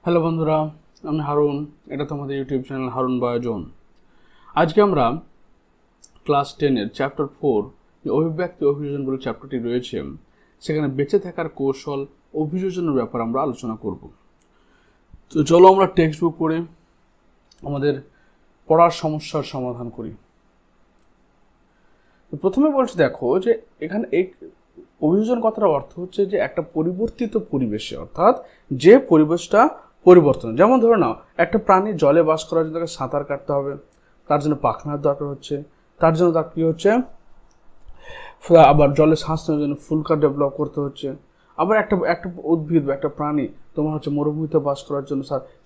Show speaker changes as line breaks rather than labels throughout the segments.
Hello বন্ধুরা, আমি হারুন। এটা তোমাদের ইউটিউব চ্যানেল হারুন বায়োজন। আজকে আমরা ক্লাস 10-এর চ্যাপ্টার 4 যে অভিব্যক্তি অভিযোজন বলে চ্যাপ্টারটি রয়েছে, সেখানে বেঁচে থাকার কৌশল অভিযোজনের ব্যাপারে আমরা আলোচনা করব। তো চলো আমরা টেক্সট বুক করে আমাদের পড়ার সমস্যার সমাধান করি। তো প্রথমে বলছি, দেখো যে এখানে এই অভিযোজন কথার অর্থ হচ্ছে যে একটা পরিবর্তিত পরিবেশে, অর্থাৎ যে পরিবেশটা পরিবর্তন। যেমন ধরে নাও, একটা প্রাণী জলে বাস করার জন্য তাকে সাঁতার কাটতে হবে, তার জন্য পাখনার দরকার হচ্ছে, তার জন্য তার কী হচ্ছে, আবার জলে শ্বাস নেওয়ার জন্য ফুলকা ডেভেলপ করতে হচ্ছে। আবার একটা একটা উদ্ভিদ বা একটা প্রাণী তোমার হচ্ছে মরুভূমিতে বাস করার জন্য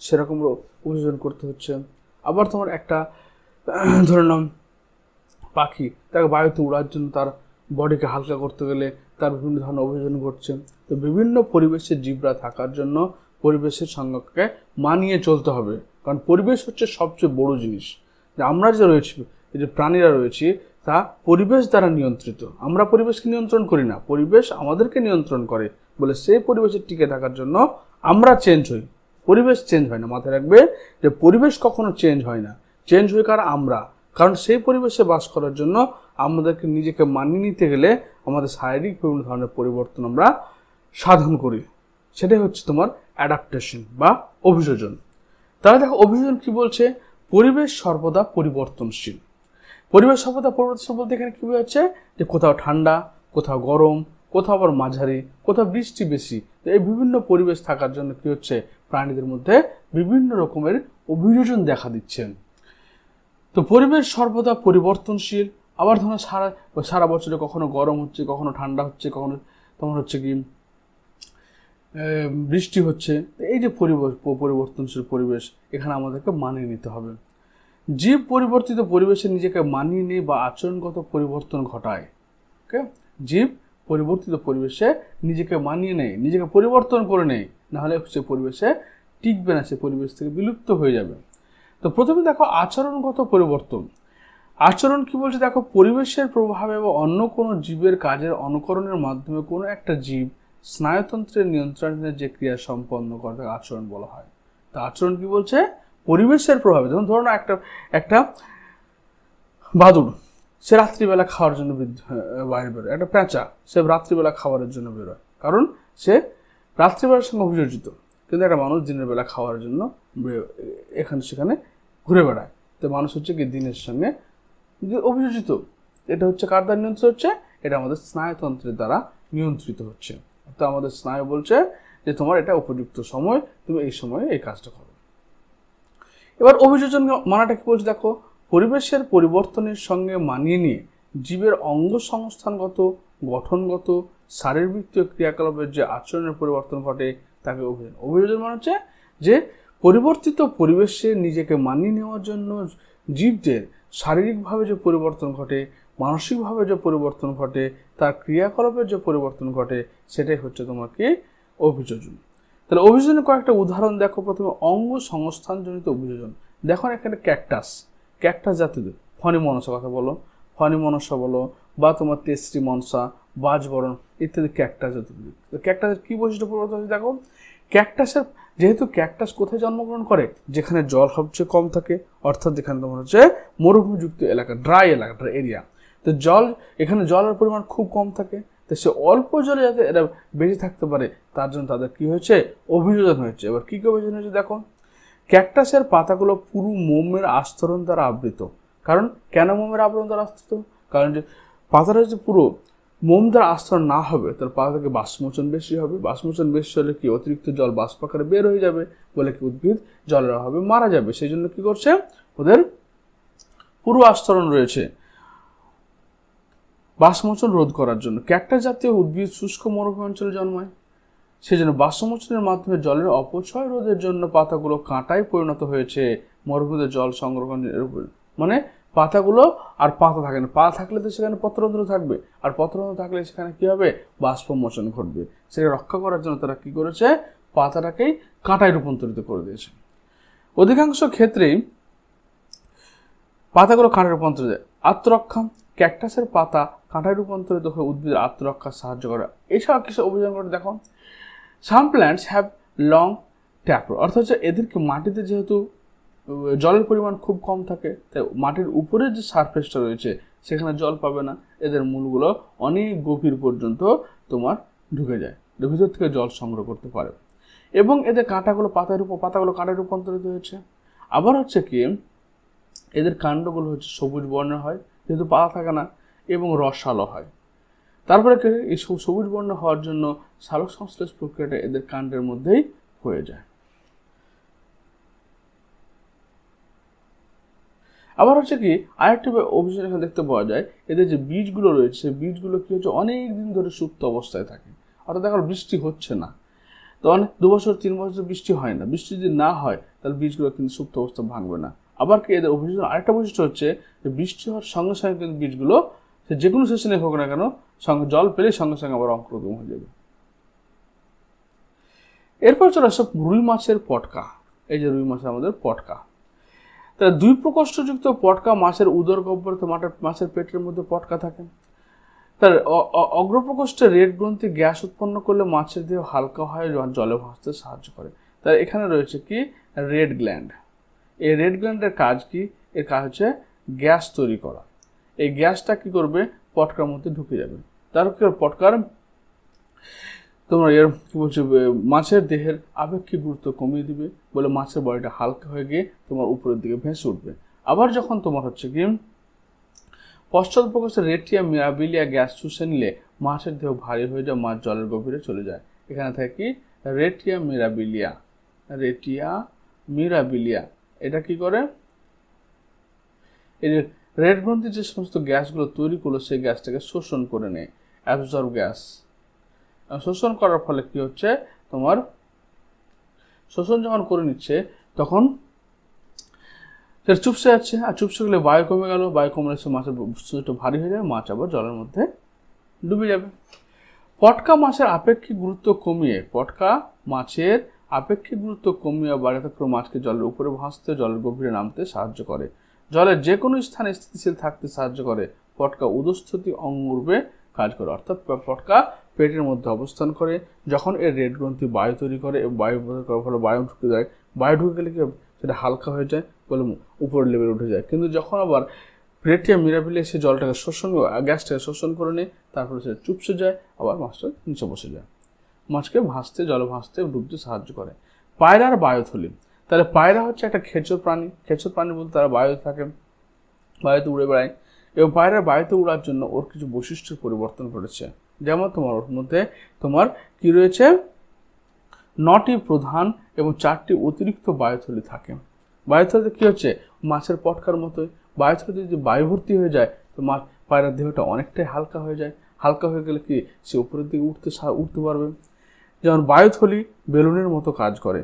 সেরকম অভিযোজন করতে হচ্ছে। আবার তোমার একটা ধরে নাও পাখি, তাকে বায়ুতে উড়ার জন্য তার বডিকে হালকা করতে গেলে তার বিভিন্ন ধরনের অভিযোজন ঘটছে। তো বিভিন্ন পরিবেশের জীবরা থাকার জন্য পরিবেশের সঙ্গে মানিয়ে চলতে হবে, কারণ পরিবেশ হচ্ছে সবচেয়ে বড় জিনিস। যে আমরা যে রয়েছি, এই যে প্রাণীরা রয়েছি, তা পরিবেশ দ্বারা নিয়ন্ত্রিত। আমরা পরিবেশকে নিয়ন্ত্রণ করি না, পরিবেশ আমাদেরকে নিয়ন্ত্রণ করে। বলে সেই পরিবেশে টিকে থাকার জন্য আমরা চেঞ্জ হই, পরিবেশ চেঞ্জ হয় না। মাথায় রাখবে যে পরিবেশ কখনো চেঞ্জ হয় না, চেঞ্জ হই আমরা। কারণ সেই পরিবেশে বাস করার জন্য আমাদেরকে নিজেকে মানিয়ে নিতে গেলে আমাদের শারীরিক বিভিন্ন ধরনের পরিবর্তন আমরা সাধন করি। সেটাই হচ্ছে তোমার অ্যাডাপ্টেশন বা অভিযোজন। তাহলে দেখো, অভিযোজন কি বলছে? পরিবেশ সর্বদা পরিবর্তনশীল। পরিবেশ সর্বদা পরিবর্তনশীল বলতে এখানে কি বোঝাচ্ছে? যে কোথাও ঠান্ডা, কোথাও গরম, কোথাও আবার মাঝারি, কোথাও বৃষ্টি বেশি। এই বিভিন্ন পরিবেশ থাকার জন্য কি হচ্ছে, প্রাণীদের মধ্যে বিভিন্ন রকমের অভিযোজন দেখা দিচ্ছে। তো পরিবেশ সর্বদা পরিবর্তনশীল। আবার ধরো সারা বছরে কখনো গরম হচ্ছে, কখনো ঠান্ডা হচ্ছে, কখনো তোমার হচ্ছে কি বৃষ্টি হচ্ছে। এই যে পরিবর্তনশীল পরিবেশ, এখানে আমাদেরকে মানিয়ে নিতে হবে। জীব পরিবর্তিত পরিবেশে নিজেকে মানিয়ে নিয়ে বা আচরণগত পরিবর্তন ঘটায়। ওকে, জীব পরিবর্তিত পরিবেশে নিজেকে মানিয়ে নেয়, নিজেকে পরিবর্তন করে নেয়, নাহলে সে পরিবেশে টিকবে না, সে পরিবেশ থেকে বিলুপ্ত হয়ে যাবে। তো প্রথমে দেখো আচরণগত পরিবর্তন। আচরণ কি বলছে? দেখো, পরিবেশের প্রভাবে বা অন্য কোনো জীবের কাজের অনুকরণের মাধ্যমে কোনো একটা জীব স্নায়ুতন্ত্রের নিয়ন্ত্রণে যে ক্রিয়া সম্পন্ন করে তাকে আচরণ বলা হয়। তা আচরণ কি বলছে? পরিবেশের প্রভাবে। যেমন ধরো না, একটা বাদুড়, সে রাত্রিবেলা খাওয়ার জন্য বাইরে বেরোয়। একটা পেঁচা, সে রাত্রিবেলা খাবারের জন্য বেরোয়, কারণ সে রাত্রিবেলার সঙ্গে অভিযোজিত। কিন্তু একটা মানুষ দিনের বেলা খাওয়ার জন্য এখানে সেখানে ঘুরে বেড়ায়। তো মানুষ হচ্ছে কি দিনের সঙ্গে অভিযোজিত। এটা হচ্ছে কার দ্বারা নিয়ন্ত্রিত হচ্ছে? এটা আমাদের স্নায়ুতন্ত্রের দ্বারা নিয়ন্ত্রিত হচ্ছে। তো আমাদের স্নায়ু বলছে যে তোমার এটা উপযুক্ত সময়, তুমি এই সময়ে এই কাজটা করো। এবার অভিযোজন মানাটা কি বলছে? দেখো, পরিবেশের পরিবর্তনের সঙ্গে মানিয়ে নিয়ে জীবের অঙ্গ সংস্থানগত, গঠনগত, শারীরবৃত্তীয় ক্রিয়াকলাপের যে আচরণের পরিবর্তন ঘটে তাকে অভিযোজন। অভিযোজন মানে হচ্ছে যে পরিবর্তিত পরিবেশে নিজেকে মানিয়ে নেওয়ার জন্য জীবদের শারীরিকভাবে যে পরিবর্তন ঘটে, মানসিকভাবে যে পরিবর্তন ঘটে, তার ক্রিয়াকলাপের যে পরিবর্তন ঘটে, সেটাই হচ্ছে তোমাকে অভিযোজন। তাহলে অভিযোজনের কয়েকটা উদাহরণ দেখো। প্রথমে অঙ্গ সংস্থানজনিত অভিযোজন। দেখো এখানে ক্যাকটাস জাতীয় ফণিমনসা কথা বলো, ফণিমনসা বলো, বা তোমার তেসরি মনসা, বাজবরণ ইত্যাদি ক্যাকটাস জাতীয়। ক্যাকটাসের কি বৈশিষ্ট্য পরিবর্তন হচ্ছে? দেখো, ক্যাকটাসের যেহেতু ক্যাকটাস কোথায় জন্মগ্রহণ করে? যেখানে জল সবচেয়ে কম থাকে, অর্থাৎ যেখানে তোমার হচ্ছে মরুভূমিযুক্ত এলাকা, ড্রাই এরিয়া। তো এখানে জলের পরিমাণ খুব কম থাকে। তো সে অল্প জলে যাতে এরা বেঁচে থাকতে পারে, তার জন্য তাদের কি হয়েছে? অভিযোজন হয়েছে। এবার কি অভিযোজন হয়েছে? দেখো, ক্যাকটাসের পাতাগুলো পুরো মোমের আস্তরণ দ্বারা আবৃত। কারণ কেন মোমের আবরণ দ্বারা আস্তৃত? কারণ যে পাতাটা যদি পুরো মোম দ্বারা আস্তরণ না হবে, তাহলে পাতা থেকে বাষ্পমোচন বেশি হবে। বাষ্পমোচন বেশি হলে কি অতিরিক্ত জল বাষ্প আকারে বের হয়ে যাবে, বলে কি উদ্ভিদ জলের অভাবে মারা যাবে। সেই জন্য কি করছে? ওদের পুরো আস্তরণ রয়েছে বাষ্পমোচন রোধ করার জন্য। ক্যাকটাস জাতীয় উদ্ভিদ শুষ্ক মরুভূমি অঞ্চলে জন্মায়, সেই জন্য বাষ্পমোচনের মাধ্যমে জলের অপচয় রোধের জন্য পাতাগুলো কাঁটায় পরিণত হয়েছে। মরুভূমিতে জল সংরক্ষণের উপর, মানে পাতাগুলো আর পাতা থাকে না, পাতা থাকলে তো সেখানে পত্ররন্ধ্র থাকবে, আর পত্ররন্ধ্র থাকলে সেখানে কি হবে? বাষ্পমোচন ঘটবে। সেটা রক্ষা করার জন্য তারা কি করেছে? পাতাটাকেই কাঁটায় রূপান্তরিত করে দিয়েছে। অধিকাংশ ক্ষেত্রেই পাতাগুলো কাঁটায় রূপান্তরিত। আত্মরক্ষা, ক্যাকটাসের পাতা কাঁটায় রূপান্তরিত হয়ে উদ্ভিদের আত্মরক্ষার সাহায্য করে। এছাড়া কিছু অভিযোজন করে। দেখো, some plants have long taproot অর্থাৎ হচ্ছে এদেরকে মাটিতে যেহেতু জলের পরিমাণ খুব কম থাকে, তাই মাটির উপরে যে সারফেসটা রয়েছে সেখানে জল পাবে না, এদের মূলগুলো অনেক গভীর পর্যন্ত তোমার ঢুকে যায়, এর ভিতর থেকে জল সংগ্রহ করতে পারে। এবং এদের পাতাগুলো কাঁটায় রূপান্তরিত হয়েছে। আবার হচ্ছে কি এদের কাণ্ডগুলো হচ্ছে সবুজ বর্ণের হয় যেহেতু পাতা থাকে না, এবং রসালো হয়। তারপরে এই সবুজ বর্ণ হওয়ার জন্য সালোক সংশ্লেষ প্রক্রিয়াটা এদের কাণ্ডের মধ্যেই হয়ে যায়। আবার হচ্ছে কি আরেকটি অভিযোগ এখানে দেখতে পাওয়া যায়, এদের যে বীজগুলো রয়েছে সেই বীজগুলো কি হচ্ছে অনেক দিন ধরে সুপ্ত অবস্থায় থাকে, অর্থাৎ এখন বৃষ্টি হচ্ছে না, তো অনেক 2 বছর 3 বছর বৃষ্টি হয় না, বৃষ্টি যদি না হয় তাহলে বীজগুলো কিন্তু সুপ্ত অবস্থা ভাঙবে না। আবার কি এদের অভিযোগ আরেকটা বৈশিষ্ট্য হচ্ছে যে বৃষ্টি হওয়ার সঙ্গে সঙ্গে কিন্তু বীজগুলো যে কোনো সেশনে হোক না কেন সঙ্গে জল পেলে সঙ্গে সঙ্গে আবার অঙ্কুরোদ্গম হয়ে যাবে। এরপর চলে আসে রুই মাছের পটকা। এই যে রুই মাছের আমাদের পটকা, তাহলে 2 প্রকোষ্ঠযুক্ত পটকা মাছের উদর গহ্বরে মাছের পেটের মধ্যে পটকা থাকে। তার অগ্রপ্রকোষ্ঠে রেড গ্রন্থি গ্যাস উৎপন্ন করলে মাছের দেহ হালকা হয়, জলে ভাসতে সাহায্য করে। তার এখানে রয়েছে কি রেড গ্ল্যান্ড। এই রেড গ্ল্যান্ডের কাজ কি? এর কাজ হচ্ছে গ্যাস তৈরি করা। এই গ্যাসটা কি করবে? পটকার মধ্যে ঢুকে যাবে। তার পটকার তোমার কি বলছে মাছের দেহের আপেক্ষিক গুরুত্ব কমিয়ে দিবে বলে মাছের বডিটা হালকা হয়ে গিয়ে তোমার উপরের দিকে ভেসে উঠবে। আবার যখন তোমার হচ্ছে কি পশ্চাৎ প্রকোষ্ঠে রেটিয়া মিরাবিলিয়া গ্যাস শুষে নিলে মাছের দেহ ভারী হয়ে যায়, মাছ জলের গভীরে চলে যায়। এখানে থাকে কি রেটিয়া মিরাবিলিয়া। এটা কি করে? এই যে রেড গ্রন্থি যে সমস্ত গ্যাসগুলো তৈরি করলো সেই গ্যাসটাকে শোষণ করে নেয়, অ্যাবজর্ব গ্যাস। শোষণ করার ফলে কি হচ্ছে তোমার শোষণ যখন করে নিচ্ছে তখন সেটা চুপসে যাচ্ছে, আর চুপসে গেলে বায়ু কমে গেল, বায়ু কমলে সে মাছের শরীরটা ভারী হয়ে যাবে, মাছ আবার জলের মধ্যে ডুবে যাবে। পটকা মাছের আপেক্ষিক গুরুত্ব কমিয়ে বাড়াতে করে মাছকে জলের উপরে ভাসতে, জলের গভীরে নামতে সাহায্য করে। জলের যে কোনো স্থানে স্থিতিশীল থাকতে সাহায্য করে। পটকা উদস্থিতি অঙ্গরূপে কাজ করে, অর্থাৎ পটকা পেটের মধ্যে অবস্থান করে। যখন এর রেড গ্রন্থি বায়ু তৈরি করে এবং বায়ু করার ফলে বায়ু ঢুকে যায়, বায়ু ঢুকে গেলে কি সেটা হালকা হয়ে যায় বলে উপরের লেভেল উঠে যায়। কিন্তু যখন আবার রেটিয়া মিরাবিলিয়া সে জলটাকে গ্যাসটাকে শোষণ করে নেয়, তারপরে সেটা চুপসে যায়, আবার মাছটা নিচে বসে যায়। মাছকে জলে ভাসতে ডুবতে সাহায্য করে। পায়রার বায়ুথলি। তাহলে পায়রা হচ্ছে একটা খেচর প্রাণী বলতে তারা বায়ুতে উড়ে বেড়ায়, এবং পায়রার বায়ুতে উড়ার জন্য ওর কিছু বৈশিষ্ট্যের পরিবর্তন ঘটেছে। যেমন তোমার ওর মধ্যে তোমার কি রয়েছে 9টি প্রধান এবং 4টি অতিরিক্ত বায়ুথলি থাকে। বায়ুথলিতে কি হচ্ছে মাছের পটকার মতোই, বায়ুথলিতে যদি বায়ু ভর্তি হয়ে যায় তো পায়রার দেহটা অনেকটাই হালকা হয়ে যায়। হালকা হয়ে গেলে কি সে উপরের দিকে উঠতে পারবে। যেমন বায়ুথলি বেলুনের মতো কাজ করে।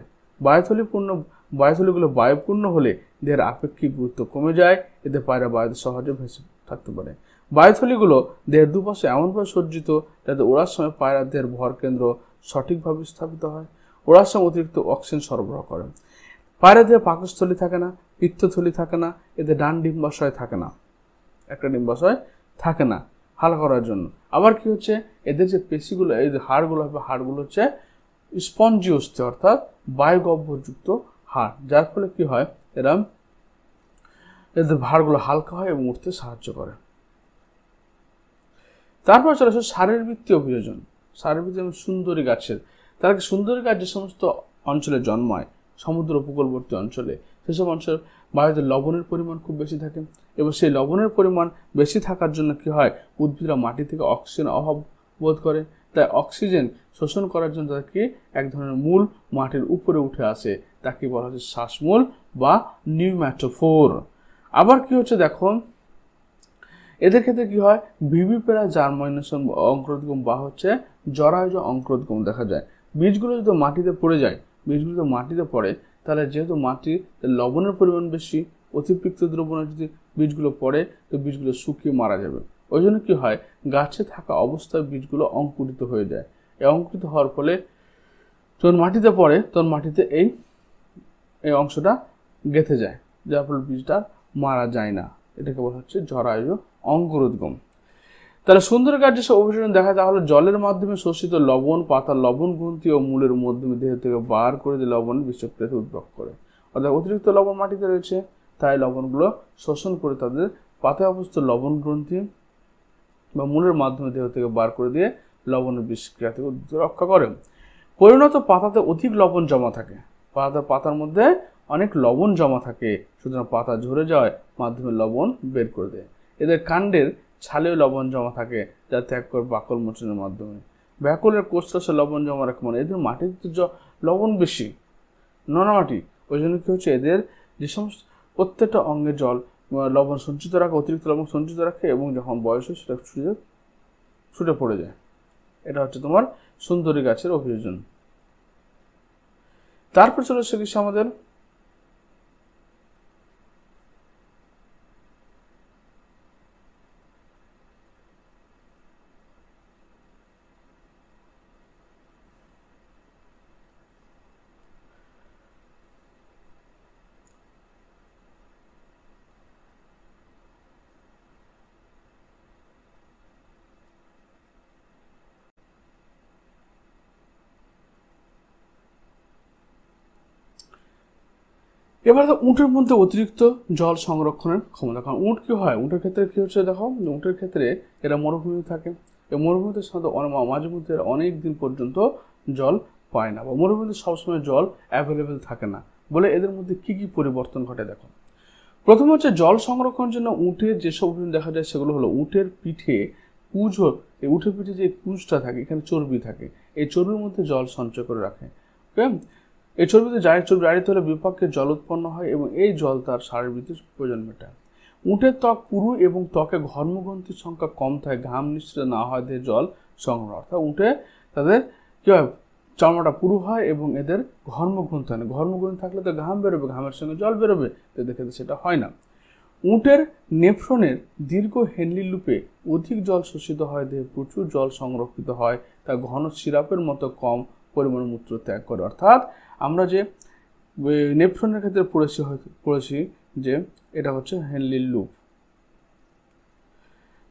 বায়ুথলিগুলো বায়ুপূর্ণ হলে দেহের আপেক্ষিক গুরুত্ব কমে যায়, এতে পায়রা বায়ুতে সহজে ভেসে থাকতে পারে। বায়ুথলিগুলো দেহের দুপাশে এমনভাবে সজ্জিত যাতে ওড়ার সময় পায়রার দেহের ভর কেন্দ্র সঠিকভাবে স্থাপিত হয়, ওড়ার সময় অতিরিক্ত অক্সিজেন সরবরাহ করে। পায়রা দেহে পাকস্থলী থাকে না, পিত্তথলি থাকে না, এদের ডান ডিম্বাশয় থাকে না, একটা ডিম্বাশয় থাকে না হালকা করার জন্য। আবার কি হচ্ছে এদের যে পেশিগুলো, এই যে হাড়গুলো হচ্ছে স্পঞ্জি অস্থি, অর্থাৎ বায়ুগহ্বরযুক্ত হাড়, যার ফলে কি হয় এদের হাড়গুলো হালকা হয় এবং উঠতে সাহায্য করে। তারপর চলে আসে শারীরবৃত্তীয় অভিযোজন। শারীরবৃত্তীয় সুন্দরী গাছের, তারা কি সুন্দরী গাছ যে সমস্ত অঞ্চলে জন্মায়, সমুদ্র উপকূলবর্তী অঞ্চলে, সেসব অঞ্চলে বায়ুতে লবণের পরিমাণ খুব বেশি থাকে, এবং সেই লবণের পরিমাণ বেশি থাকার জন্য কি হয় উদ্ভিদরা মাটি থেকে অক্সিজেন অভাব বোধ করে, তাই অক্সিজেন শোষণ করার জন্য তাকে এক ধরনের মূল মাটির উপরে উঠে আসে, তাকে বলা হচ্ছে শ্বাসমূল বা নিউম্যাটোফোর। আবার কি হচ্ছে দেখো এদের ক্ষেত্রে কি হয় ভিভিপেরা জার্মিনেশন অঙ্কুরোদ্গম বা হচ্ছে জরায়ুজ অঙ্কুরোদ্গম দেখা যায়। বীজগুলো যদি মাটিতে পড়ে তাহলে যেহেতু মাটির লবণের পরিমাণ বেশি, অতিরিক্ত দ্রবণে যদি বীজগুলো পড়ে তো বীজগুলো শুকিয়ে মারা যাবে। ওই জন্য কি হয় গাছে থাকা অবস্থায় বীজগুলো অঙ্কুরিত হয়ে যায়। এই অঙ্কুরিত হওয়ার ফলে যখন মাটিতে পড়ে তখন মাটিতে এই অংশটা গেঁথে যায়, যার ফলে বীজটা মারা যায় না। এটাকে বলা হচ্ছে জরায়ুজ অঙ্কুরোদ্গম। তাহলে সুন্দরী গাছ যেসব অভিযোজন দেখা যায় হলো জলের মাধ্যমে শোষিত লবণ পাতার লবণ গ্রন্থি ও মূলের মাধ্যমে দেহ থেকে বার করে দিয়ে লবণ বিষক্রিয়াতে উদ্ভব করে। অর্থাৎ অতিরিক্ত লবণ মাটিতে রয়েছে, তাই লবণগুলো শোষণ করে তাদের পাতায় অবস্থিত লবণ গ্রন্থি বা মূলের মাধ্যমে দেহ থেকে বার করে দিয়ে লবণের বিষক্রিয়া থেকে রক্ষা করে। পরিণত পাতাতে অধিক লবণ জমা থাকে, পাতার মধ্যে অনেক লবণ জমা থাকে, সুতরাং পাতা ঝরে যাওয়ার মাধ্যমে লবণ বের করে দেয়। এদের কাণ্ডের ছালেও লবণ জমা থাকে, যা ত্যাগ করে বাকল মোচনের মাধ্যমে। ব্যাকলের কোষরসে লবণ জমা রাখে, মানে এদের মাটিতে তো লবণ বেশি, নোনা মাটি, ওই জন্য কি হচ্ছে এদের যে সমস্ত প্রত্যেকটা অঙ্গে জল লবণ সঞ্চিত রাখে, অতিরিক্ত লবণ সঞ্চিত রাখে, এবং যখন বয়স হয় সেটা ছুটে পড়ে যায়। এটা হচ্ছে তোমার সুন্দরী গাছের অভিযোজন। তারপর চলে এসে কিছু আমাদের এবার উটের মধ্যে অতিরিক্ত জল সংরক্ষণের ক্ষমতা। কারণ উট কি হয়, উটের ক্ষেত্রে কি হচ্ছে দেখো, উটের ক্ষেত্রে এরা মরুভূমি থাকে, এই মরুভূমিতে সাধারণত মাঝে মধ্যে অনেক দিন পর্যন্ত জল পায় না, বা মরুভূমিতে সবসময় জল অ্যাভেলেবেল থাকে না বলে এদের মধ্যে কি কি পরিবর্তন ঘটে দেখো। প্রথম হচ্ছে জল সংরক্ষণের জন্য উটের যেসব দেখা যায় সেগুলো হলো উটের পিঠে কুজ, এই উটের পিঠে যে কুজটা থাকে এখানে চর্বি থাকে, এই চর্বির মধ্যে জল সঞ্চয় করে রাখে। ওকে, এই চর্বিতে চর্বি জারিত হলে বিপাকে জল উৎপন্ন হয় এবং এই জল তার শারীরবৃত্তির প্রয়োজন মেটায়। উটের ত্বক পুরু এবং ত্বকে ঘর্মগ্রন্থির সংখ্যা কম থাকে, ঘাম নিঃসৃত না হয় দিয়ে জল সংগ্রহ। অর্থাৎ উটে তাদের কি হয়, চামড়াটা পুরু হয় এবং এদের ঘর্মগ্রন্থি হয় না। ঘর্মগ্রন্থি থাকলে তো ঘাম বেরোবে, ঘামের সঙ্গে জল বেরোবে, এদের ক্ষেত্রে সেটা হয় না। উটের নেফ্রনের দীর্ঘ হেনলি লুপে অধিক জল শোষিত হয়, দেহে প্রচুর জল সংরক্ষিত হয়, তা ঘন সিরাপের মতো কম পরিমাণ মূত্র ত্যাগ করে। অর্থাৎ আমরা যে নেফ্রনের ক্ষেত্রে পড়েছি যে এটা হচ্ছে হেনলি লুপ।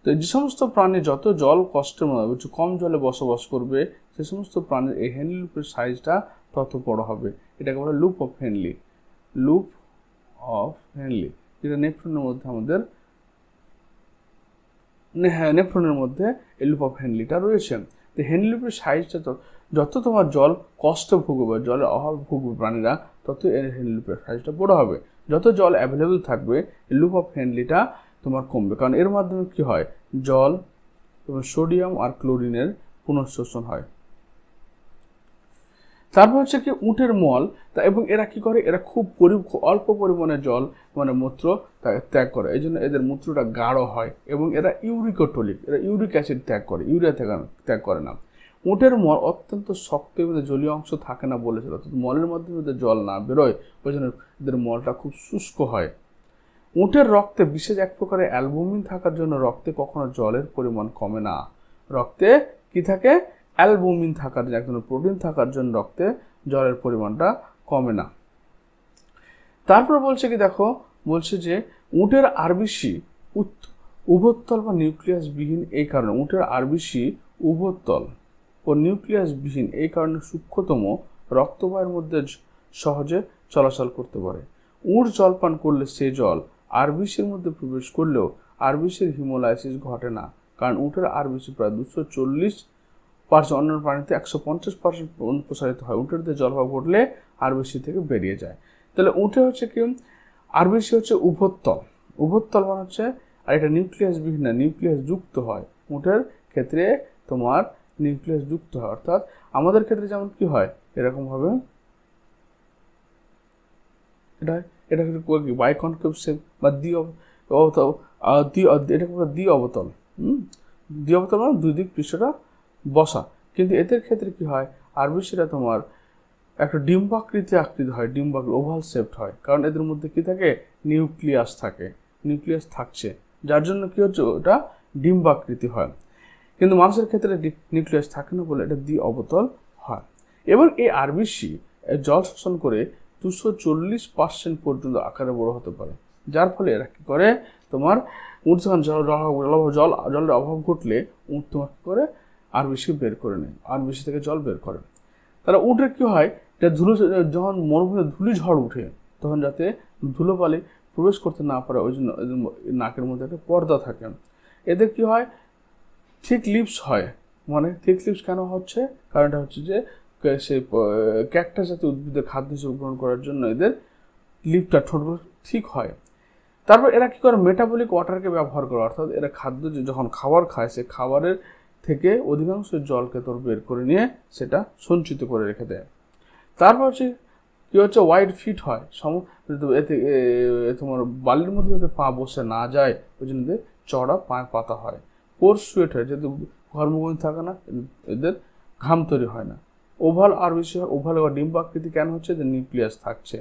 তো যে সমস্ত প্রাণী যত জল কষ্টের মধ্যে কম জলে বসবাস করবে, সে সমস্ত প্রাণীর এই হেনলি লুপের সাইজটা তত বড় হবে। এটাকে বলে loop of Henle, loop of Henle, যেটা নেফ্রনের মধ্যে আমাদের নেফ্রনের মধ্যে এই লুপ অফ হেনলিটা রয়েছে। তো হেনলি লুপের সাইজটা যত তোমার জল কষ্ট ভুগবে, জলের অভাব ভুগবে প্রাণীরা, তত এর হেনলি লুপের সাইজটা বড় হবে। যত জল অ্যাভেলেবেল থাকবে লুপ অফ হেনলিটা তোমার কমবে, কারণ এর মাধ্যমে কি হয়, জল এবং সোডিয়াম আর ক্লোরিনের পুনঃশোষণ হয়। তারপর হচ্ছে কি উটের মল, তা এবং এরা কি করে, এরা খুব অল্প পরিমাণে জল মানে মূত্র ত্যাগ করে, এই জন্য এদের মূত্রটা গাঢ় হয় এবং এরা ইউরিকোটলিক, এরা ইউরিক অ্যাসিড ত্যাগ করে, ইউরিয়া ত্যাগ করে না। উটের মল অত্যন্ত শক্ত এবং জলীয় অংশ থাকে না বলেছিল, অর্থাৎ মলের মাধ্যমে জল না বেরোয়, ওই জন্য এদের মলটা খুব শুষ্ক হয়। উটের রক্তে বিশেষ এক প্রকারের অ্যালবুমিন থাকার জন্য রক্তে কখনো জলের পরিমাণ কমে না। রক্তে কি থাকে, অ্যালবুমিন থাকার জন্য, এক ধরনের প্রোটিন থাকার জন্য রক্তে জলের পরিমাণটা কমে না। তারপর বলছে কি দেখো, বলছে যে উটের আরবিসি উভোত্তল বা নিউক্লিয়াস বিহীন, এই কারণে উটের আরবিসি উভোত্তল ও নিউক্লিয়াস বিহীন, এই কারণে সূক্ষ্মতম রক্তবাহের মধ্যে সহজে চলাচল করতে পারে। উট জলপান করলে সেই জল আরবিসির মধ্যে প্রবেশ করলেও আরবিসির হিমোলাইসিস ঘটে না, কারণ উটের আরবিসি প্রায় 240%, অন্য প্রাণীতে 150% প্রসারিত হয়। উটের দিয়ে জলভাব ঘটলে আরবিসি থেকে বেরিয়ে যায়। তাহলে উটে হচ্ছে কি, আরবিসি হচ্ছে উভোত্তল মানে হচ্ছে, আর এটা নিউক্লিয়াস বিহীন না, নিউক্লিয়াস যুক্ত হয়। উটের ক্ষেত্রে তোমার নিউক্লিয়াস যুক্ত হয়, অর্থাৎ আমাদের ক্ষেত্রে যেমন কি হয় এরকম ভাবে, এটা বাইকনকেভ শেপ বা দ্বি অবতল, মানে দুই দিক পৃষ্ঠটা বসা। কিন্তু এদের ক্ষেত্রে কি হয়, আরবিসিটা তোমার একটা ডিম্বাকৃতি আকৃতি হয়, ওভাল শেপড হয়, কারণ এদের মধ্যে কি থাকে, নিউক্লিয়াস থাকছে, যার জন্য কি হচ্ছে ওটা ডিম্বাকৃতি হয়। কিন্তু মানুষের ক্ষেত্রে নিউক্লিয়াস থাকে না বলে এটা দ্বি অবতল হয়। এবং এই আরবিসি জল শোষণ করে 240% পর্যন্ত আকারে বড় হতে পারে, যার ফলে এরা কি করে, তোমার উট যখন জলের অভাব ঘটলে উট তোমার কী করে আরবিসি বের করে নেয়, আরবিসি থেকে জল বের করে। তাহলে উটের কী হয়, এটা যখন মরুভূমিতে ধুলি ঝড় উঠে তখন যাতে ধুলোবালি প্রবেশ করতে না পারে ওই জন্য এদের নাকের মধ্যে একটা পর্দা থাকে। এদের কি হয়, থিক লিপস হয়। মানে থিক লিপস কেন হচ্ছে, কারণটা হচ্ছে যে সেই ক্যাকটাস জাতীয় উদ্ভিদের খাদ্য হিসেবে গ্রহণ করার জন্য এদের লিপটা ঠোঁটগুলো ঠিক হয়। তারপর এরা কী করে, মেটাবলিক ওয়াটারকে ব্যবহার করে, অর্থাৎ এরা খাদ্য যখন খাবার খায় সেই খাবারের থেকে অধিকাংশ জলকে তোর বের করে নিয়ে সেটা সঞ্চিত করে রেখে দেয়। তারপর হচ্ছে কী হচ্ছে, ওয়াইড ফিট হয়, এতে তোমার বালির মধ্যে যাতে পা বসে না যায় ওই জন্য চড়া পায়ে পাতা হয়। পোর সুয়েট হয়, যেহেতু ঘর্মগুণী থাকে না, এদের ঘাম তৈরি হয় না। ওভাল আর বেশি হয়, ওভাল বা ডিম্ব আকৃতি কেন হচ্ছে, যে নিউক্লিয়াস থাকছে।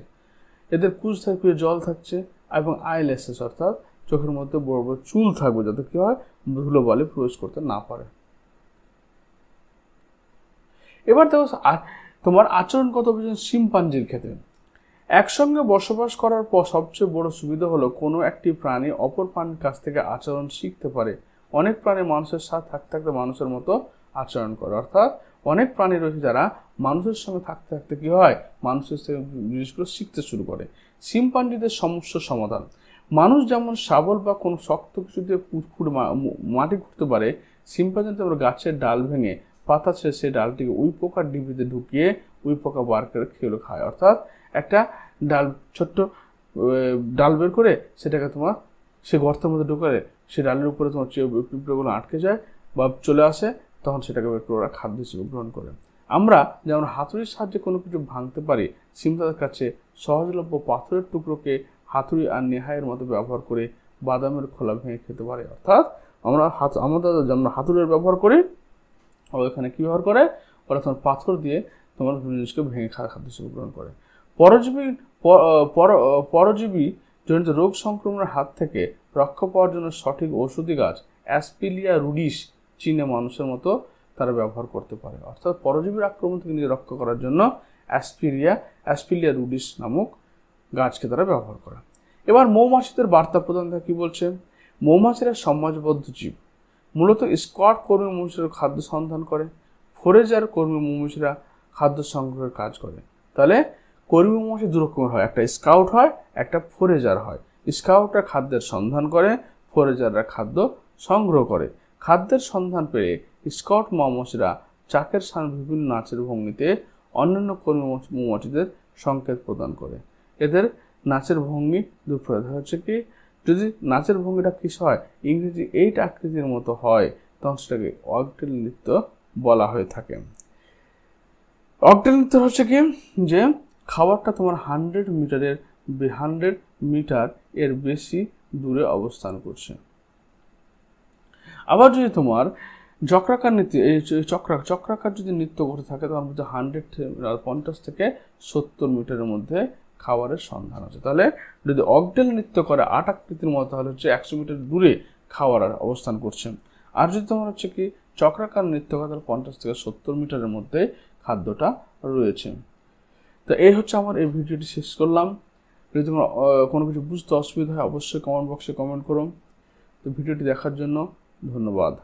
এদের কুচ থাকবে, জল থাকছে, এবং আইলেসেস অর্থাৎ চোখের মধ্যে বড় বড় চুল থাকবে, যাতে কি হয় ধুলোবালি প্রবেশ করতে না পারে। এবার দেখো তোমার আচরণগত বিষয় শিম্পাঞ্জির ক্ষেত্রে। একসঙ্গে বসবাস করার পর সবচেয়ে বড় সুবিধা হলো কোনো একটি প্রাণী অপর প্রাণীর কাছ থেকে আচরণ শিখতে পারে। অনেক প্রাণী মানুষের সাথে থাকতে থাকতে মানুষের মতো আচরণ করে, অর্থাৎ অনেক প্রাণী রয়েছে যারা মানুষের সঙ্গে থাকতে থাকতে কি হয়, মানুষের থেকে জিনিসগুলো শিখতে শুরু করে। শিম্পাঞ্জিদের সমস্যার সমাধান। মানুষ যেমন শাবল বা কোনো শক্ত কিছু দিয়ে মাটি খুঁড়তে পারে, শিম্পাঞ্জিতে আমরা গাছের ডাল ভেঙে পাতা ছেড়ে সেই ডালটিকে উই পোকার ডিবিতে ঢুকিয়ে উই পোকা বার করে খেলে খায়। অর্থাৎ একটা ডাল, ছোট্ট ডাল বের করে সেটাকে তোমার সে গর্তের মধ্যে ঢুকালে সেই ডালের উপরে তোমার পিঁপড়েগুলো আটকে যায় বা চলে আসে, তখন সেটাকে বের করে ওরা খাদ্য হিসেবে গ্রহণ করে। আমরা যেমন হাতুড়ির সাহায্যে কোনো কিছু ভাঙতে পারি, শিম্পাঞ্জিদের কাছে সহজলভ্য পাথরের টুকরোকে হাতুড়ি আর নেহাইয়ের মতো ব্যবহার করে বাদামের খোলা ভেঙে খেতে পারে। অর্থাৎ আমাদের যেমন হাতুড়ির ব্যবহার করি, ওইখানে কী ব্যবহার করে, ওরা তোমার পাথর দিয়ে তোমার জিনিসকে ভেঙে খাদ্য হিসেবে গ্রহণ করে। পরজীবী জনিত রোগ সংক্রমণের হাত থেকে রক্ষা পাওয়ার জন্য সঠিক ঔষধি গাছ অ্যাসপিলিয়া রুডিস চীনে মানুষের মতো তারা ব্যবহার করতে পারে। অর্থাৎ পরজীবীর আক্রমণ থেকে নিজে রক্ষা করার জন্য অ্যাসপিলিয়া রুডিস নামক গাছকে তারা ব্যবহার করে। এবার মৌমাছিদের বার্তা প্রদান কি বলছে, মৌমাছিরা সমাজবদ্ধ জীব, মূলত স্কোয়াড কর্মী মৌমাছিরা খাদ্য সন্ধান করে, ফোরেজার কর্মী মৌমাছিরা খাদ্য সংগ্রহের কাজ করে। তাহলে কর্মী মৌমাছি দু রকমের হয়, একটা স্কাউট হয়, একটা ফোরেজার হয়। স্কাউটরা খাদ্যের সন্ধান করে, ফোরেজাররা খাদ্য সংগ্রহ করে। খাদ্যের সন্ধান পেয়ে স্কাউট মৌমাছিরা চাকের সামনে বিভিন্ন নাচের ভঙ্গিতে অন্যান্য কর্মী মৌমাছিদের সংকেত প্রদান করে। এদের নাচের ভঙ্গি দুপ্রকার হচ্ছে কি, যদি নাচের ভঙ্গিটা কিস হয়, ইংরেজি 8 আকৃতির মতো হয়, তখন সেটাকে অকটেল নৃত্য বলা হয়ে থাকে। অকটেল নৃত্য হচ্ছে কি, যে খাবারটা তোমার 100 মিটার এর বেশি দূরে অবস্থান করছে। আবার যদি তোমার চক্রাকার নৃত্য, এই চক্রাকার যদি নৃত্য করতে থাকে, তখন মধ্যে 50 থেকে 70 মিটারের মধ্যে খাবারের সন্ধান আছে। তাহলে যদি অকটেল নৃত্য করে 8 আকৃতির মতো, তাহলে হচ্ছে 100 মিটার দূরে খাবার অবস্থান করছে। আর যদি তোমার হচ্ছে কি চক্রাকার নৃত্য করে, তাহলে 50 থেকে 70 মিটারের মধ্যে খাদ্যটা রয়েছে। তো এই হচ্ছে আমার এই ভিডিওটি শেষ করলাম। যদি তোমার কোনো কিছু বুঝতে অসুবিধা হয়, অবশ্যই কমেন্ট বক্সে কমেন্ট করো। তো ভিডিওটি দেখার জন্য ধন্যবাদ।